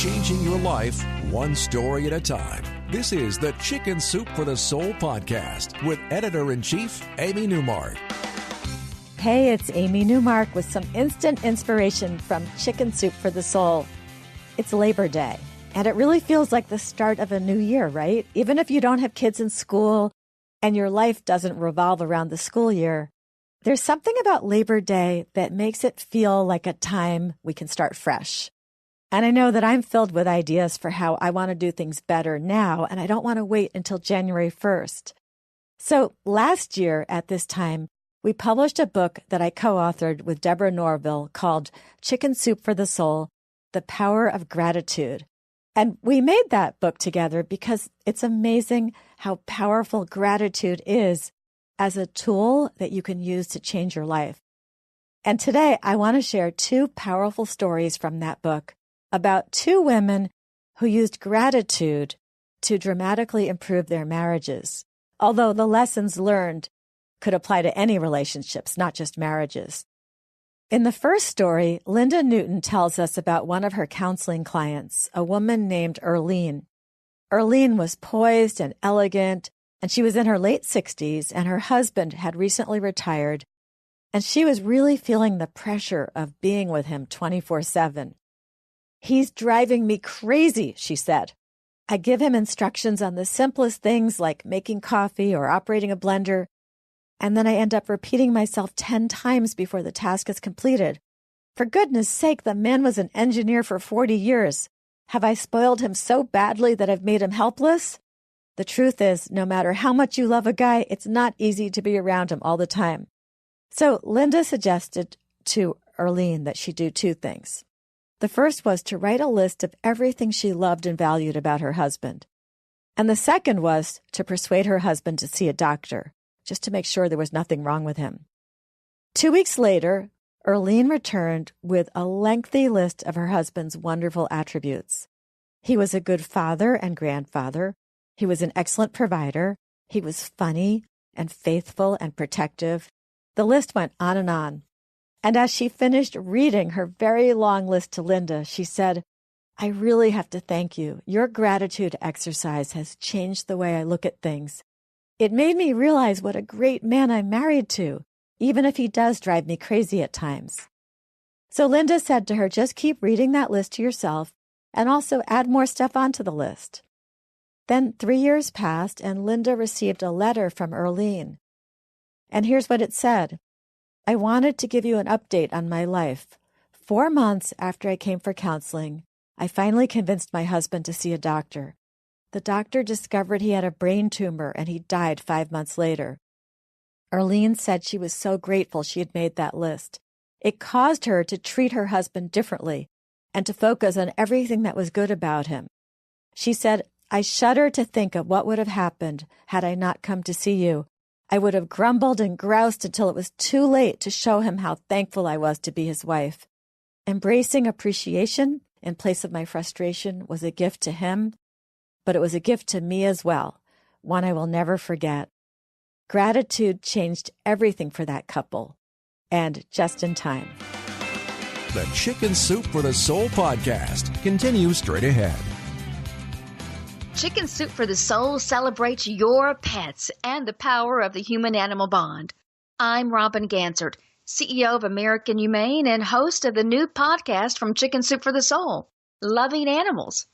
changing your life one story at a time. This is the Chicken Soup for the Soul podcast with Editor-in-Chief Amy Newmark. Hey, it's Amy Newmark with some instant inspiration from Chicken Soup for the Soul. It's Labor Day, and it really feels like the start of a new year, right? Even if you don't have kids in school and your life doesn't revolve around the school year, there's something about Labor Day that makes it feel like a time we can start fresh. And I know that I'm filled with ideas for how I want to do things better now, and I don't want to wait until January 1st. So last year at this time, we published a book that I co-authored with Deborah Norville called Chicken Soup for the Soul, The Power of Gratitude. And we made that book together because it's amazing how powerful gratitude is as a tool that you can use to change your life. And today I want to share two powerful stories from that book about two women who used gratitude to dramatically improve their marriages, although the lessons learned could apply to any relationships, not just marriages. In the first story, Linda Newton tells us about one of her counseling clients, a woman named Earlene. Earlene was poised and elegant, and she was in her late 60s, and her husband had recently retired, and she was really feeling the pressure of being with him 24/7. "He's driving me crazy," she said. "I give him instructions on the simplest things like making coffee or operating a blender, and then I end up repeating myself 10 times before the task is completed. For goodness sake, the man was an engineer for 40 years. Have I spoiled him so badly that I've made him helpless?" The truth is, no matter how much you love a guy, it's not easy to be around him all the time. So Linda suggested to Earlene that she do two things. The first was to write a list of everything she loved and valued about her husband. And the second was to persuade her husband to see a doctor, just to make sure there was nothing wrong with him. 2 weeks later, Earlene returned with a lengthy list of her husband's wonderful attributes. He was a good father and grandfather. He was an excellent provider. He was funny and faithful and protective. The list went on and on. And as she finished reading her very long list to Linda, she said, "I really have to thank you. Your gratitude exercise has changed the way I look at things. It made me realize what a great man I'm married to, even if he does drive me crazy at times." So Linda said to her, just keep reading that list to yourself and also add more stuff onto the list. Then 3 years passed and Linda received a letter from Earlene. And here's what it said. "I wanted to give you an update on my life. 4 months after I came for counseling, I finally convinced my husband to see a doctor. The doctor discovered he had a brain tumor and he died 5 months later." Earlene said she was so grateful she had made that list. It caused her to treat her husband differently and to focus on everything that was good about him. She said, "I shudder to think of what would have happened had I not come to see you. I would have grumbled and groused until it was too late to show him how thankful I was to be his wife. Embracing appreciation in place of my frustration was a gift to him, but it was a gift to me as well, one I will never forget. Gratitude changed everything for that couple, and just in time." The Chicken Soup for the Soul podcast continues straight ahead. Chicken Soup for the Soul celebrates your pets and the power of the human-animal bond. I'm Robin Ganzert, CEO of American Humane and host of the new podcast from Chicken Soup for the Soul, Loving Animals.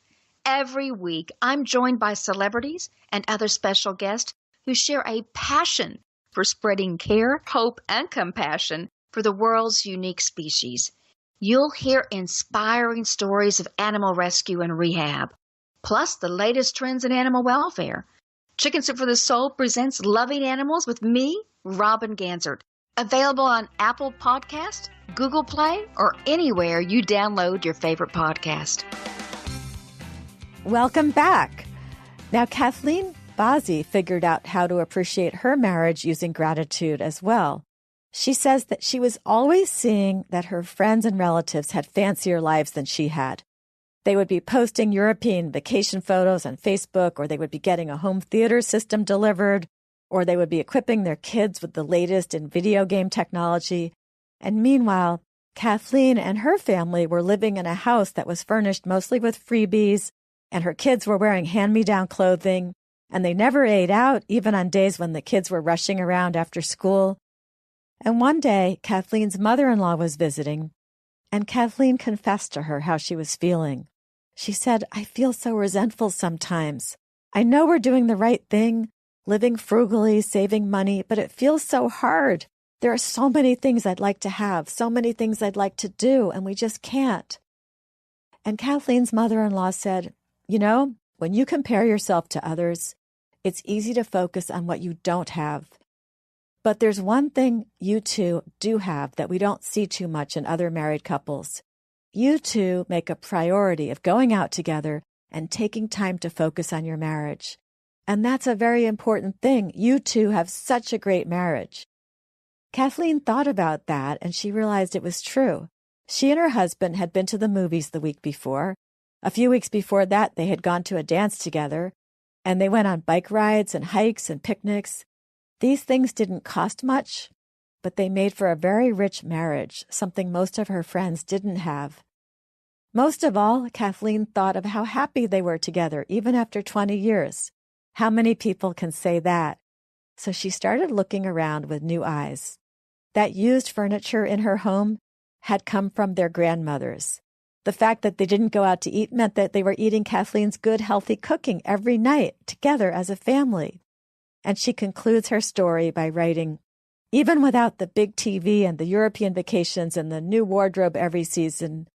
Every week, I'm joined by celebrities and other special guests who share a passion for spreading care, hope, and compassion for the world's unique species. You'll hear inspiring stories of animal rescue and rehab, plus the latest trends in animal welfare. Chicken Soup for the Soul presents Loving Animals with me, Robin Ganzert. Available on Apple Podcast, Google Play, or anywhere you download your favorite podcast. Welcome back. Now, Kathleen Bazzi figured out how to appreciate her marriage using gratitude as well. She says that she was always seeing that her friends and relatives had fancier lives than she had. They would be posting European vacation photos on Facebook, or they would be getting a home theater system delivered, or they would be equipping their kids with the latest in video game technology. And meanwhile, Kathleen and her family were living in a house that was furnished mostly with freebies, and her kids were wearing hand-me-down clothing, and they never ate out, even on days when the kids were rushing around after school. And one day, Kathleen's mother-in-law was visiting, and Kathleen confessed to her how she was feeling. She said, "I feel so resentful sometimes. I know we're doing the right thing, living frugally, saving money, but it feels so hard. There are so many things I'd like to have, so many things I'd like to do, and we just can't." And Kathleen's mother-in-law said, "You know, when you compare yourself to others, it's easy to focus on what you don't have. But there's one thing you two do have that we don't see too much in other married couples. You two make a priority of going out together and taking time to focus on your marriage. And that's a very important thing. You two have such a great marriage." Kathleen thought about that, and she realized it was true. She and her husband had been to the movies the week before. A few weeks before that, they had gone to a dance together, and they went on bike rides and hikes and picnics. These things didn't cost much, but they made for a very rich marriage, something most of her friends didn't have. Most of all, Kathleen thought of how happy they were together, even after 20 years. How many people can say that? So she started looking around with new eyes. That used furniture in her home had come from their grandmothers. The fact that they didn't go out to eat meant that they were eating Kathleen's good, healthy cooking every night together as a family. And she concludes her story by writing, "Even without the big TV and the European vacations and the new wardrobe every season,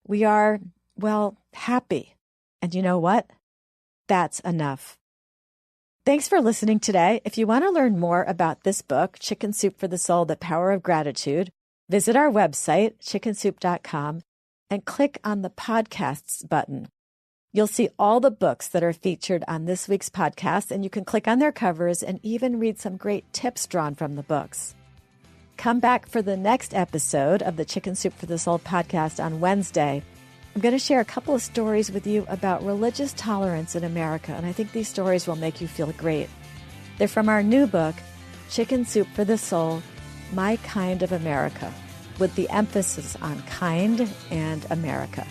we are, well, happy. And you know what? That's enough." Thanks for listening today. If you want to learn more about this book, Chicken Soup for the Soul, The Power of Gratitude, visit our website, chickensoup.com, and click on the podcasts button. You'll see all the books that are featured on this week's podcast, and you can click on their covers and even read some great tips drawn from the books. Come back for the next episode of the Chicken Soup for the Soul podcast on Wednesday. I'm going to share a couple of stories with you about religious tolerance in America, and I think these stories will make you feel great. They're from our new book, Chicken Soup for the Soul, My Kind of America, with the emphasis on kind and America.